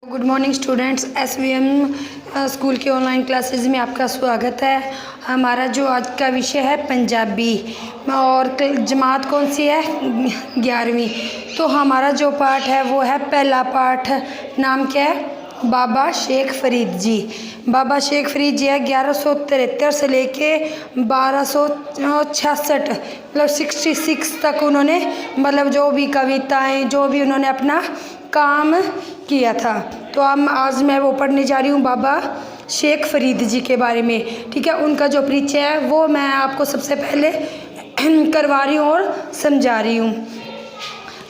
Good morning students, SVM school के online classes में आपका स्वागत है। हमारा जो आज का विषय है पंजाबी और जमात कौन सी है, 11वीं। तो हमारा जो पाठ है वो है पहला पाठ। नाम क्या है? बाबा शेख फरीद जी। बाबा शेख फरीद जी है 1173 से लेके 1266 मतलब 66 तक उन्होंने मतलब जो भी कविताएं जो भी उन्होंने अपना काम किया था। तो आज मैं वो पढ़ने जा रही हूँ बाबा शेख फरीद जी के बारे में। ठीक है, उनका जो परिचय है वो मैं आपको सबसे पहले करवा रही हूँ और समझा रही हूँ।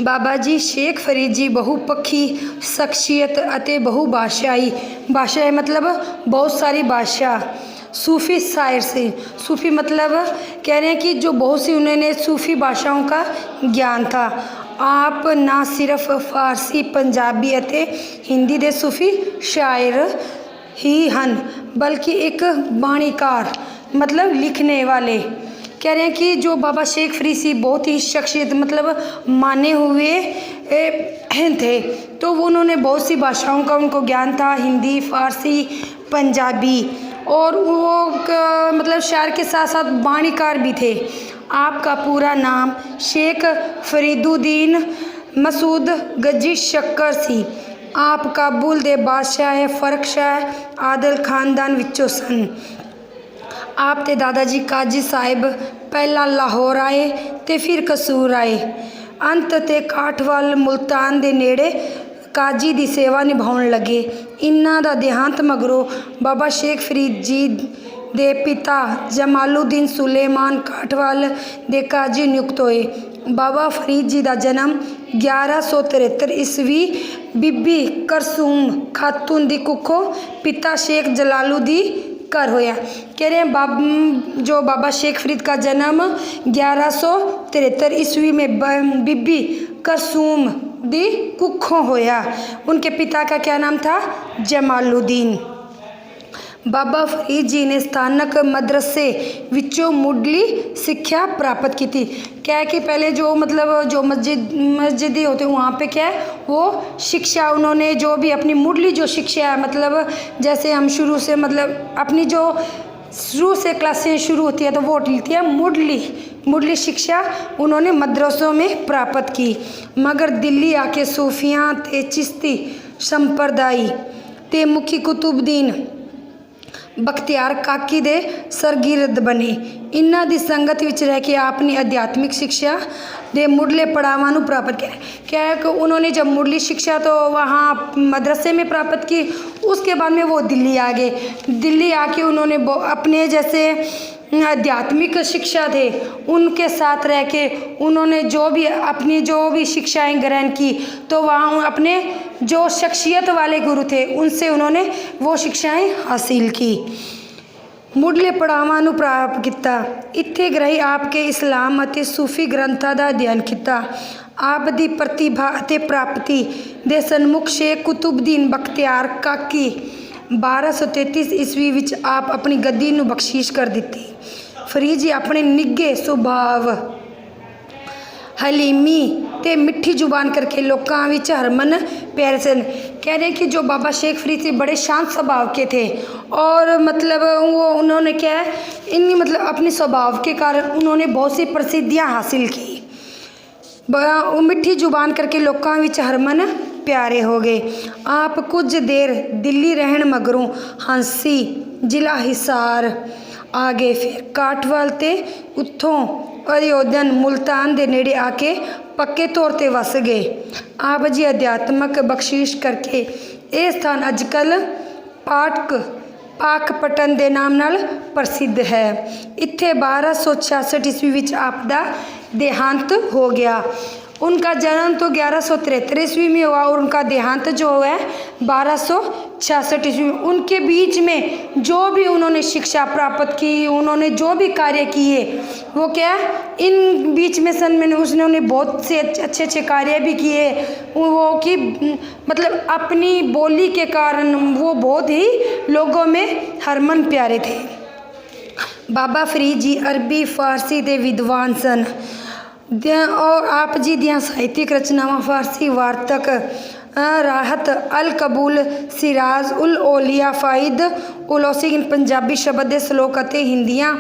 बाबा जी शेख फरीद जी बहुपक्षी शख्सियत अते बहुभाषाई भाषा मतलब बहुत सारी भाषा सूफ़ी शायर से। सूफ़ी मतलब कह रहे हैं कि जो बहुत सी उन्होंने सूफ़ी भाषाओं का ज्ञान था। आप ना सिर्फ फारसी पंजाबी अते हिंदी दे सूफ़ी शायर ही हन बल्कि एक बाणीकार मतलब लिखने वाले। कह रहे हैं कि जो बाबा शेख फरीद सी बहुत ही शख्सियत मतलब माने हुए थे। तो वो उन्होंने बहुत सी भाषाओं का उनको ज्ञान था, हिंदी, फारसी, पंजाबी, और वो मतलब शायर के साथ साथ बाणीकार भी थे। आपका पूरा नाम शेख फरीदुद्दीन मसूद गजी शक्कर सी। आप काबुल दे बादशाह फर्क शाह आदल खानदान विचों सन। आप ते दादाजी काजी साहिब पहला लाहौर आए ते फिर कसूर आए, अंत ते काठवाल मुल्तान दे नेड़े काजी दी सेवा निभाउण लगे। इन्हां दा देहांत मगरों बाबा शेख फरीद जी दे पिता जमालुद्दीन सुलेमान काठवाल दे काजी नियुक्त होए। बाबा फरीद जी का जन्म 1173 ईस्वी बीबी करसूम खातून दी कुखों पिता शेख जलालुद्दीन कर होया। कह रहे हैं जो बाबा शेख फरीद का जन्म 1173 ईस्वी में बीबी करसूम दी कुखों होया। उनके पिता का क्या नाम था? जमालुद्दीन। बाबा फरीद जी ने स्थानक मदरसे विचों मुढ़ली शिक्षा प्राप्त की थी। क्या है कि पहले जो मतलब जो मस्जिद होते वहाँ पे क्या है वो शिक्षा उन्होंने जो भी अपनी मुढ़ली जो शिक्षा है मतलब जैसे हम शुरू से मतलब अपनी जो शुरू से क्लासें शुरू होती है तो वो होती है मुढ़ली शिक्षा उन्होंने मदरसों में प्राप्त की। मगर दिल्ली आके सूफियाँ ते चिश्ती संप्रदाय ते मुखी कुतुबुद्दीन बख्तियार काकी दे सरगिर्द बने। इन्हां दी संगत विच रह के आपने आध्यात्मिक शिक्षा दे मुढ़ले पड़ावां नूं प्राप्त किया। क्या है कि उन्होंने जब मुढ़ली शिक्षा तो वहाँ मदरसे में प्राप्त की, उसके बाद में वो दिल्ली आ गए। दिल्ली आके उन्होंने अपने जैसे आध्यात्मिक शिक्षा थे उनके साथ रह के उन्होंने जो भी शिक्षाएं ग्रहण की तो वहाँ अपने जो शख्सियत वाले गुरु थे उनसे उन्होंने वो शिक्षाएं हासिल की। मुढ़ले पड़ावां नूं प्राप्त किया। इत्थे ग्रही आपके इस्लाम अते सूफी ग्रंथां दा अध्ययन किया। आप दी प्रतिभा अते प्राप्ति दे सन्मुख शेख कुतुबुद्दीन बख्तियार काकी 1233 ईस्वी विच आप अपनी गद्दी नूं बख्शीश कर दिती। फरीद जी अपने निघे सुभाव हलीमी ते मिठी जुबान करके लोकां विच हरमन प्यारे सन। कह रहे हैं कि जो बाबा शेख फरीद थे बड़े शांत स्वभाव के थे और मतलब वो उन्होंने क्या है इन मतलब अपने स्वभाव के कारण उन्होंने बहुत सी प्रसिद्धियां हासिल की। मिठी जुबान करके लोकां विच हरमन प्यारे हो गए। आप कुछ देर दिल्ली रहन मगरों हांसी जिला हिसार आ गए, फिर काठवाल ते उत्थों अयोध्यन मुल्तान दे नेड़े आके पक्के तौर ते वस गए। आप जी अध्यात्मक बख्शीश करके ये स्थान अजकल पाकपटन के नाम नाल प्रसिद्ध है। इत्थे 1266 ईस्वी विच आप दा देहांत हो गया। उनका जन्म तो 1173 ईस्वी में हुआ और उनका देहांत जो है 1266 ईस्वी में। उनके बीच में जो भी उन्होंने शिक्षा प्राप्त की उन्होंने जो भी कार्य किए वो क्या इन बीच में उन्होंने बहुत से अच्छे कार्य भी किए। वो कि मतलब अपनी बोली के कारण वो बहुत ही लोगों में हरमन प्यारे थे। बाबा फरीद जी अरबी फारसी दे विद्वान सन और आप जी दियाँ साहित्यिक रचनावां फारसी वार्तक राहत अल कबूल सिराज उल ओलिया फ़ाइद उलोसी पंजाबी शब्द ਦੇ ਸ਼ਲੋਕ ਅਤੇ ਹਿੰਦੀਆਂ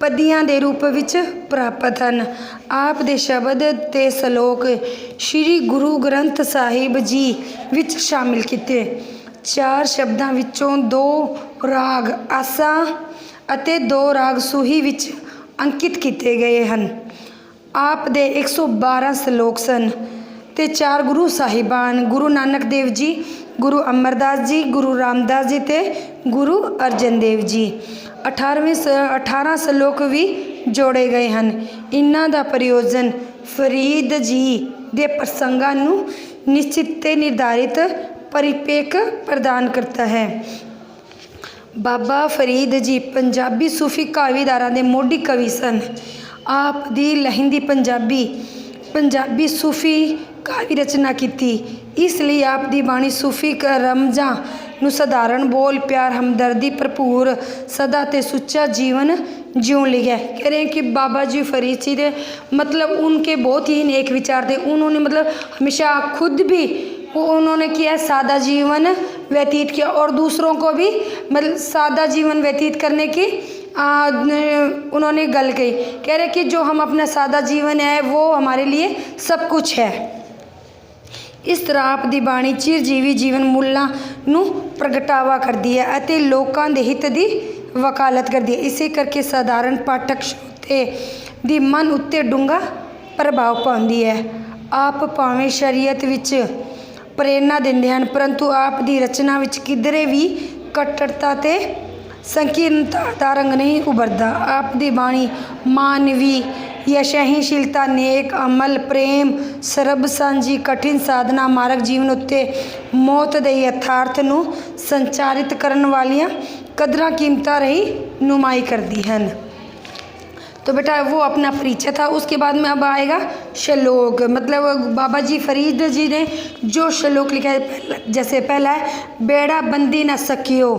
ਪਦੀਆਂ ਦੇ ਰੂਪ ਵਿੱਚ ਪ੍ਰਾਪਤ ਹਨ। ਆਪ ਦੇ ਸ਼ਬਦ ਤੇ ਸ਼ਲੋਕ ਸ਼੍ਰੀ ਗੁਰੂ ਗ੍ਰੰਥ ਸਾਹਿਬ ਜੀ ਵਿੱਚ ਸ਼ਾਮਿਲ ਕੀਤੇ। 4 ਸ਼ਬਦਾਂ ਵਿੱਚੋਂ 2 ਰਾਗ ਆਸਾ ਅਤੇ 2 ਰਾਗ ਸੂਹੀ ਵਿੱਚ ਅੰਕਿਤ ਕੀਤੇ ਗਏ ਹਨ। ਆਪ ਦੇ 112 ਸ਼ਲੋਕ ਸਨ ਤੇ 4 ਗੁਰੂ ਸਾਹਿਬਾਨ ਗੁਰੂ ਨਾਨਕ ਦੇਵ ਜੀ, ਗੁਰੂ ਅਮਰਦਾਸ ਜੀ, ਗੁਰੂ ਰਾਮਦਾਸ ਜੀ ਤੇ ਗੁਰੂ ਅਰਜਨ ਦੇਵ ਜੀ। 18 ਸ਼ਲੋਕ ਵੀ ਜੋੜੇ ਗਏ ਹਨ। ਇਹਨਾਂ ਦਾ ਪ੍ਰਯੋਜਨ ਫਰੀਦ ਜੀ ਦੇ ਪ੍ਰਸੰਗਾਂ ਨੂੰ ਨਿਸ਼ਚਿਤ ਤੇ ਨਿਰਧਾਰਿਤ ਪਰਿਪੇਖ ਪ੍ਰਦਾਨ ਕਰਤਾ ਹੈ। ਬਾਬਾ ਫਰੀਦ ਜੀ ਪੰਜਾਬੀ ਸੂਫੀ ਕਾਵਿਦਾਰਾਂ ਦੇ ਮੋਢੀ ਕਵੀ ਸਨ। ਆਪ ਦੀ ਲਹਿੰਦੀ ਪੰਜਾਬੀ ਸੂਫੀ ਕਾਵਿ ਰਚਨਾ ਕੀਤੀ। ਇਸ ਲਈ ਆਪ ਦੀ ਬਾਣੀ ਸੂਫੀ ਰਮਜ਼ਾਂ ਨੂੰ ਸਧਾਰਨ ਬੋਲ प्यार हमदर्दी भरपूर सदा ते सुच्चा जीवन ज्यों लिखा है। कह रहे हैं कि बाबा जी फरीद जी ने मतलब उनके बहुत ही नेक विचार थे। उन्होंने मतलब हमेशा खुद भी उन्होंने किया सादा जीवन व्यतीत किया और दूसरों को भी मतलब सादा जीवन व्यतीत करने की उन्होंने गल कही। कह रहे कि जो हम अपना सादा जीवन है वो हमारे लिए सब कुछ है। इस तरह आप दी बाणी चिरजीवी जीवन मूल्यों ਨੂੰ ਪ੍ਰਗਟਾਵਾ ਕਰਦੀ ਹੈ ਅਤੇ ਲੋਕਾਂ ਦੇ ਹਿੱਤ ਦੀ ਵਕਾਲਤ ਕਰਦੀ ਹੈ। ਇਸੇ ਕਰਕੇ ਸਧਾਰਨ ਪਾਠਕ ਸ਼ਰੋਤੇ ਦੀ ਮਨ ਉੱਤੇ ਡੂੰਘਾ ਪ੍ਰਭਾਵ ਪਾਉਂਦੀ ਹੈ। ਆਪ ਭਾਵੇਂ ਸ਼ਰੀਅਤ ਵਿੱਚ ਪ੍ਰੇਰਨਾ ਦਿੰਦੇ ਹਨ ਪਰੰਤੂ ਆਪ ਦੀ ਰਚਨਾ ਵਿੱਚ ਕਿਧਰੇ ਵੀ ਕੱਟੜਤਾ ਤੇ ਸੰਕੀਰਣਤਾ ਦਾ ਰੰਗ ਨਹੀਂ ਉਭਰਦਾ। ਆਪ ਦੀ ਬਾਣੀ ਮਾਨਵੀ या सहनशीलता नेक अमल प्रेम सरब सांझी कठिन साधना मार्ग जीवन उत्ते मौत दे यथार्थ नूं संचारित करन वालियां कदरां कीमतां रही नुमाई करदी हैं। तो बेटा वो अपना परिचय था। उसके बाद में अब आएगा श्लोक। मतलब बाबा जी फरीद जी ने जो श्लोक लिखा है जैसे पहला है बेड़ा बंदी न सकियो,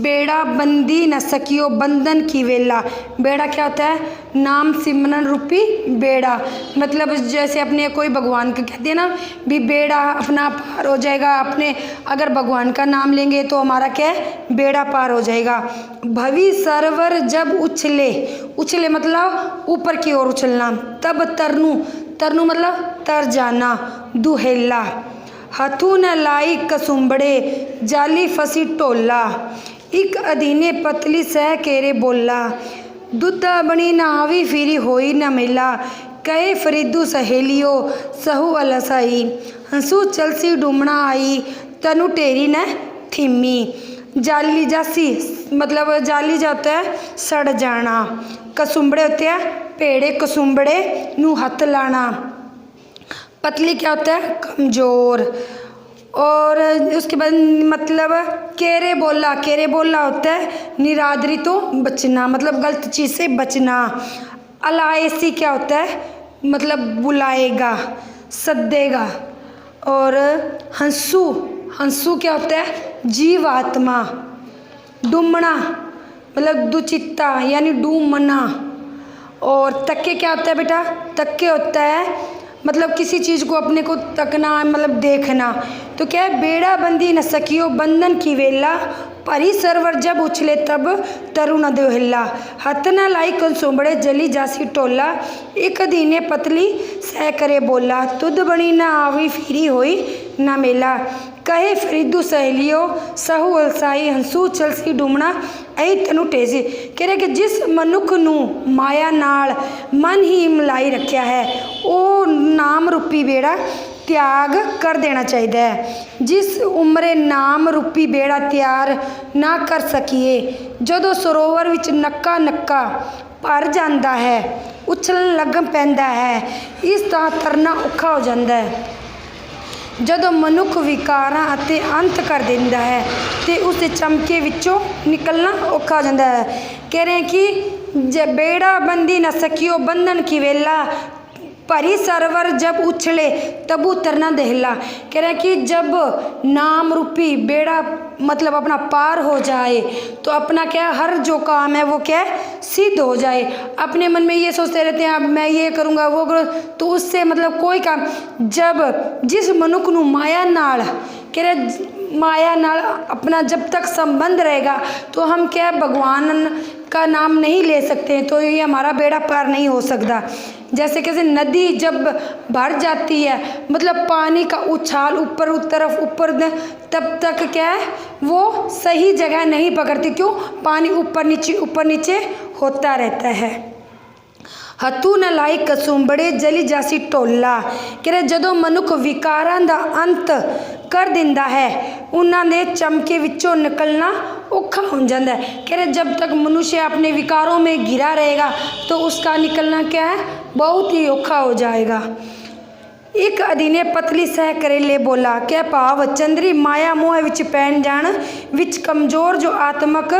बेड़ा बंदी न सकियो बंधन की वेला। बेड़ा क्या होता है? नाम सिमरन रूपी बेड़ा। मतलब जैसे अपने कोई भगवान का कहते हैं ना भी बेड़ा अपना पार हो जाएगा। अपने अगर भगवान का नाम लेंगे तो हमारा क्या है? बेड़ा पार हो जाएगा। भवि सरवर जब उछले, उछले मतलब ऊपर की ओर उछलना। तब तरनू, तरनू मतलब तर जाना। दुहेला हथू न लाई कसुंबड़े जाली फसी टोला। एक अधीने पतली सह केरे बोला दुद्धा बनी ना आवी फिरी होई न मिला। कहे फरीदू सहेलियो सहू अलसाई हंसू चलसी डूमना आई तनु टेरी न थीमी। जाली जासी मतलब जाली जाता है सड़ जाना। कसुंबड़े होते हैं पेड़े, कसुंबड़े नू हथ लाना। पतली क्या होता है? कमज़ोर। और उसके बाद मतलब केरे बोला, केरे बोला होता है निरादरी तो बचना मतलब गलत चीज़ से बचना। अलायसी क्या होता है? मतलब बुलाएगा, सदेगा। और हंसू, हंसू क्या होता है? जीवात्मा। डूमना मतलब दुचित्ता यानी डूमना। और तक्के क्या होता है बेटा? तक्के होता है मतलब किसी चीज़ को अपने को तकना मतलब देखना। तो क्या है? बेड़ा बंदी न सकियो बंधन की वेला परी सरवर जब उछले तब तरुण दोहिला। हथ न लाई कंसुंबड़े जली जासी टोला। एक दीने पतली सह करे बोला तुद बनी न आवी फिरी होई न मेला। कहे फरीदू सहेलियो सहू अलसाई हंसू चलसी डूमना ऐ तनु टेसी। कह रहे कि जिस मनुख नू माया नाल मन ही मिलाई रखिया है वो नाम रूपी बेड़ा त्याग कर देना चाहिए है। जिस उम्रे नाम रूपी बेड़ा त्यार ना कर सकीए जदों सरोवर विच नक्का नक्का भर जाता है उछलन लग पैंदा है इस तरह तरना औखा हो जाता है। ਜਦੋਂ ਮਨੁੱਖ ਵਿਕਾਰਾਂ ਅਤੇ ਅੰਤ ਕਰ ਦਿੰਦਾ ਹੈ ਤੇ ਉਸ ਦੇ ਚਮਕੇ ਵਿੱਚੋਂ ਨਿਕਲਣਾ ਔਖਾ ਹੋ ਜਾਂਦਾ ਹੈ। ਕਹਿ ਰਹੇ ਕਿ ਜੇ ਬੇੜਾ ਬੰਦੀ ਨਾ ਸਕਿਓ ਬੰਧਨ ਕੀ ਵੇਲਾ भरी सरोवर जब उछले तब उतरना दहला। कह रहे हैं कि जब नाम रूपी बेड़ा मतलब अपना पार हो जाए तो अपना क्या हर जो काम है वो क्या सिद्ध हो जाए। अपने मन में ये सोचते रहते हैं अब मैं ये करूँगा वो करूँ, तो उससे मतलब कोई काम जब जिस मनुख नू माया नाल कह रहे माया नाल अपना जब तक संबंध रहेगा तो हम क्या भगवान का नाम नहीं ले सकते, तो ये हमारा बेड़ा पार नहीं हो सकता। जैसे कैसे नदी जब भर जाती है मतलब पानी का उछाल ऊपर तरफ ऊपर तब तक क्या है वो सही जगह नहीं पकड़ती, क्यों पानी ऊपर नीचे होता रहता है। हथू न लाई कसुंबड़े जली जासी टोला। कह रहे ਜਦੋਂ ਮਨੁੱਖ ਵਿਕਾਰਾਂ ਦਾ ਅੰਤ कर दिंदा है उन्होंने चमके विचों निकलना औखा हो जाता है। कह रहे जब तक मनुष्य अपने विकारों में घिरा रहेगा तो उसका निकलना क्या है बहुत ही औखा हो जाएगा। एक अधीने पतली सह करेले बोला क्या भाव चंद्री माया मोह विच पैन जान विच कमजोर जो आत्मक।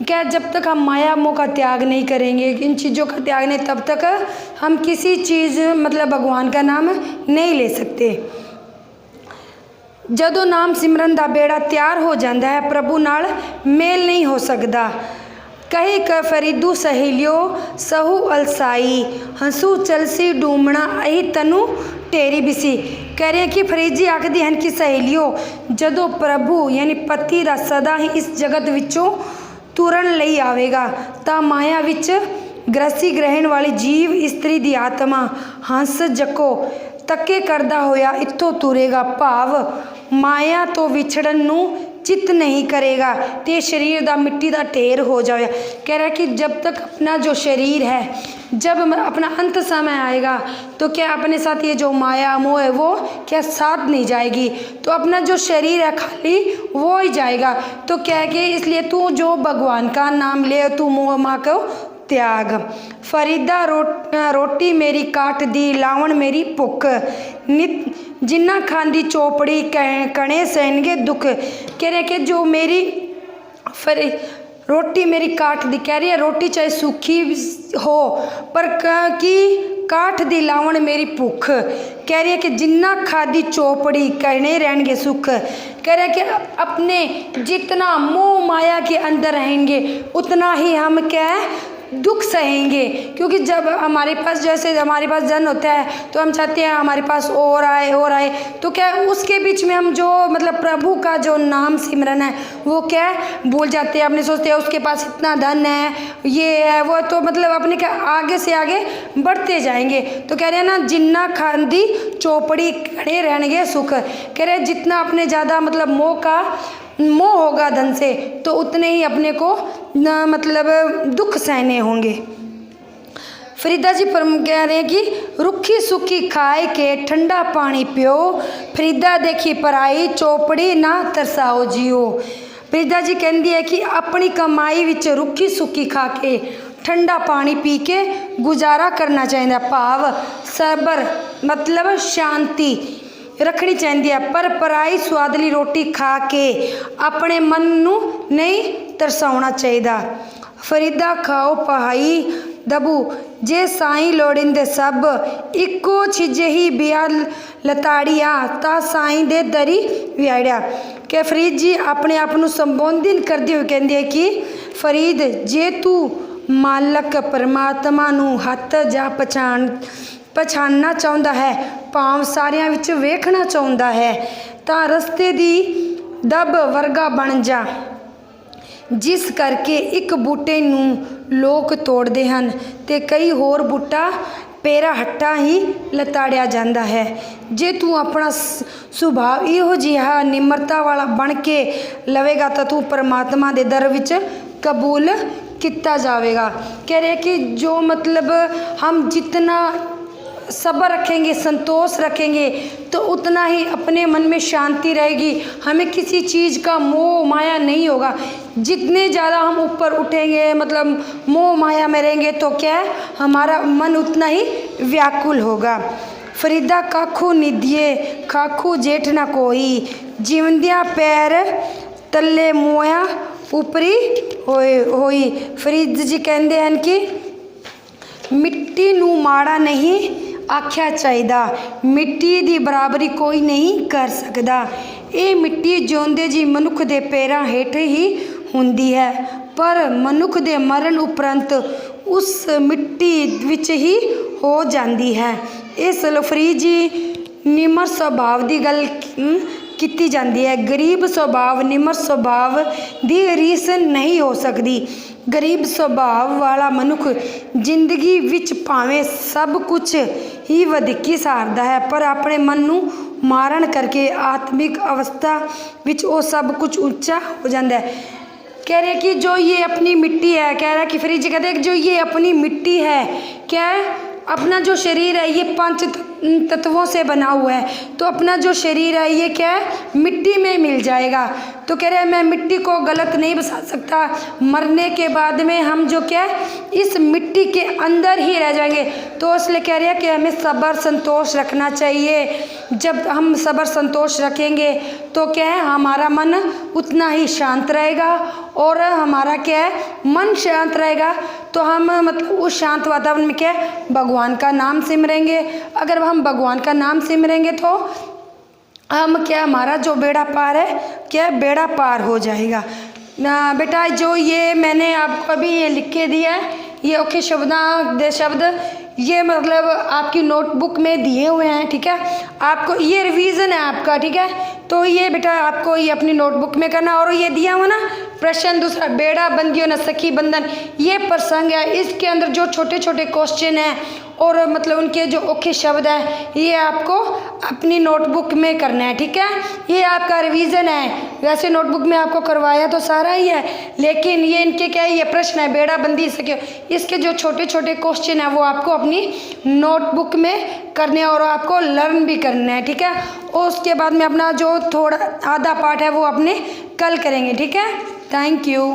क्या जब तक हम माया मोह का त्याग नहीं करेंगे इन चीज़ों का त्याग नहीं तब तक हम किसी चीज़ मतलब भगवान का नाम नहीं ले सकते। जदों नाम सिमरन दा बेड़ा तैयार हो जाता है प्रभु नाल मेल नहीं हो सकता। कही क फरीदू सहेलियो सहू अलसाई हंसू चलसी डूमना अही तनु टेरी बिसी। कह रहे हैं कि फरीद जी आखदी हैं कि सहेलियो जदों प्रभु यानी पति दा सदा ही इस जगत विचों तुरन लई आवेगा तां माया विच ग्रसी ग्रहण वाली जीव इस्त्री दी आत्मा हंस जको तके करदा होया इत्थों तुरेगा। भाव माया तो विछड़न नू चित नहीं करेगा ते शरीर दा मिट्टी दा ढेर हो जाए। कह रहा है कि जब तक अपना जो शरीर है जब अपना अंत समय आएगा तो क्या अपने साथ ये जो माया मोह है वो क्या साथ नहीं जाएगी, तो अपना जो शरीर है खाली वो ही जाएगा। तो क्या कि इसलिए तू जो भगवान का नाम ले तू मोह माह को त्याग। फरीदा रोटी मेरी काट दी लावण मेरी भुख नित जिन्ना खांदी चोपड़ी कणे सहनगे दुख। कह रहे कि जो मेरी रोटी मेरी काट दी, कह रही है रोटी चाहे सूखी हो पर की काट दी लावण मेरी भुख। कह रही है कि जिन्ना खादी चोपड़ी कणे रहनगे सुख। कह रहे हैं कि अपने जितना मोह माया के अंदर रहेंगे उतना ही हम क्या है दुख सहेंगे, क्योंकि जब हमारे पास जैसे हमारे पास जन्म होता है तो हम चाहते हैं हमारे पास और आए, तो क्या उसके बीच में हम जो मतलब प्रभु का जो नाम सिमरन है वो क्या है भूल जाते हैं। अपने सोचते हैं उसके पास इतना धन है ये है वो, तो मतलब अपने क्या आगे से आगे बढ़ते जाएंगे। तो कह रहे हैं ना जिन्ना खांदी चौपड़ी खड़े रहने सुख। कह रहे जितना अपने ज़्यादा मतलब मोह होगा धन से तो उतने ही अपने को न मतलब दुख सहने होंगे। फरीदा जी कह रहे हैं कि रुखी सुखी खाए के ठंडा पानी पियो फरीदा देखी पराई चौपड़ी ना तरसाओ जियो। फरीदा जी कहती है कि अपनी कमाई विच रुखी सुखी खा के ठंडा पानी पी के गुजारा करना चाहिए। भाव सबर मतलब शांति रखनी चाहिए पर पराई स्वादली रोटी खा के अपने मन नू नहीं तरसाउना चाहिए। फरीदा खाओ पहाई दबू जे साईं लोड़िंदे सब इको छिजे ही बिया लताड़िया ता साईं दे दरी व्याड़िया। के फरीद जी अपने आप को संबोधित करते हुए कहते हैं कि फरीद जे तू मालक परमात्मा नू हथ जा पछाणना चाहता है भाव सारियां विच वेखना चाहता है तां रस्ते दी दब वर्गा बन जा जिस करके एक बूटे नूं लोग तोड़ते हैं ते कई होर बूटा पेरा हट्टा ही लताड़िया जाता है। जे तू अपना सुभाव इहो जिहा निम्रता वाला बन के लवेगा तो तू परमात्मा दे दर विच कबूल किया जाएगा। कह रहे कि जो मतलब हम जितना सब्र रखेंगे संतोष रखेंगे तो उतना ही अपने मन में शांति रहेगी, हमें किसी चीज़ का मोह माया नहीं होगा। जितने ज़्यादा हम ऊपर उठेंगे मतलब मोह माया में रहेंगे तो क्या है हमारा मन उतना ही व्याकुल होगा। फरीदा काखू निधिये काखू जेठ ना कोई जीवंदिया पैर तले मोया ऊपरी होई। फरीद जी कहते हैं कि मिट्टी नू माड़ा नहीं आख्या चाहिदा, मिट्टी दी बराबरी कोई नहीं कर सकदा। ये मिट्टी जिउंदे जी मनुख दे पैरां हेठ ही हुंदी है, पर मनुख दे मरण उपरंत उस मिट्टी विच ही हो जाती है। इस लफरी जी निमर सुभाव की गल की जाती है। गरीब सुभाव निमर सुभाव की रीस नहीं हो सकती। गरीब सुभाव वाला मनुख जिंदगी विच भावें सब कुछ ही वधिकी सहारदा है, पर अपने मन नूं मारण करके आत्मिक अवस्था विच वो सब कुछ ऊंचा हो जाता है। कह रहे कि जो ये अपनी मिट्टी है, कह रहा है कि फरीद जी कहते हैं कि जो ये अपनी मिट्टी है, क्या है अपना जो शरीर है ये 5 तत्वों से बना हुआ है, तो अपना जो शरीर है ये क्या है मिट्टी में मिल जाएगा। तो कह रहे हैं मैं मिट्टी को गलत नहीं बसा सकता, मरने के बाद में हम जो क्या है इस मिट्टी के अंदर ही रह जाएंगे। तो इसलिए कह रहे हैं कि हमें सब्र संतोष रखना चाहिए। जब हम सब्र संतोष रखेंगे तो क्या है हमारा मन उतना ही शांत रहेगा, और हमारा क्या है मन शांत रहेगा तो हम मतलब उस शांत वातावरण में क्या है भगवान का नाम सिमरेंगे। अगर हम भगवान का नाम सिमरेंगे तो हम क्या हमारा जो बेड़ा पार है क्या बेड़ा पार हो जाएगा ना। बेटा जो ये मैंने आपको अभी ये लिख के दिया है, ये औखे शब्द ये मतलब आपकी नोटबुक में दिए हुए हैं, ठीक है। आपको ये रिवीजन है आपका, ठीक है। तो ये बेटा आपको ये अपनी नोटबुक में करना। और ये दिया हुआ ना प्रश्न दूसरा, बेड़ा बंदियों न सखी बंधन, ये प्रसंग है। इसके अंदर जो छोटे छोटे क्वेश्चन हैं और मतलब उनके जो औखे शब्द हैं ये आपको अपनी नोटबुक में करना है, ठीक है। ये आपका रिवीजन है। वैसे नोटबुक में आपको करवाया तो सारा ही है, लेकिन ये इनके क्या है ये प्रश्न है बेड़ा बंदी सके, इसके जो छोटे छोटे क्वेश्चन है वो आपको अपनी नोटबुक में करने और आपको लर्न भी करना है, ठीक है। और उसके बाद में अपना जो थोड़ा आधा पार्ट है वो अपने कल करेंगे, ठीक है। Thank you.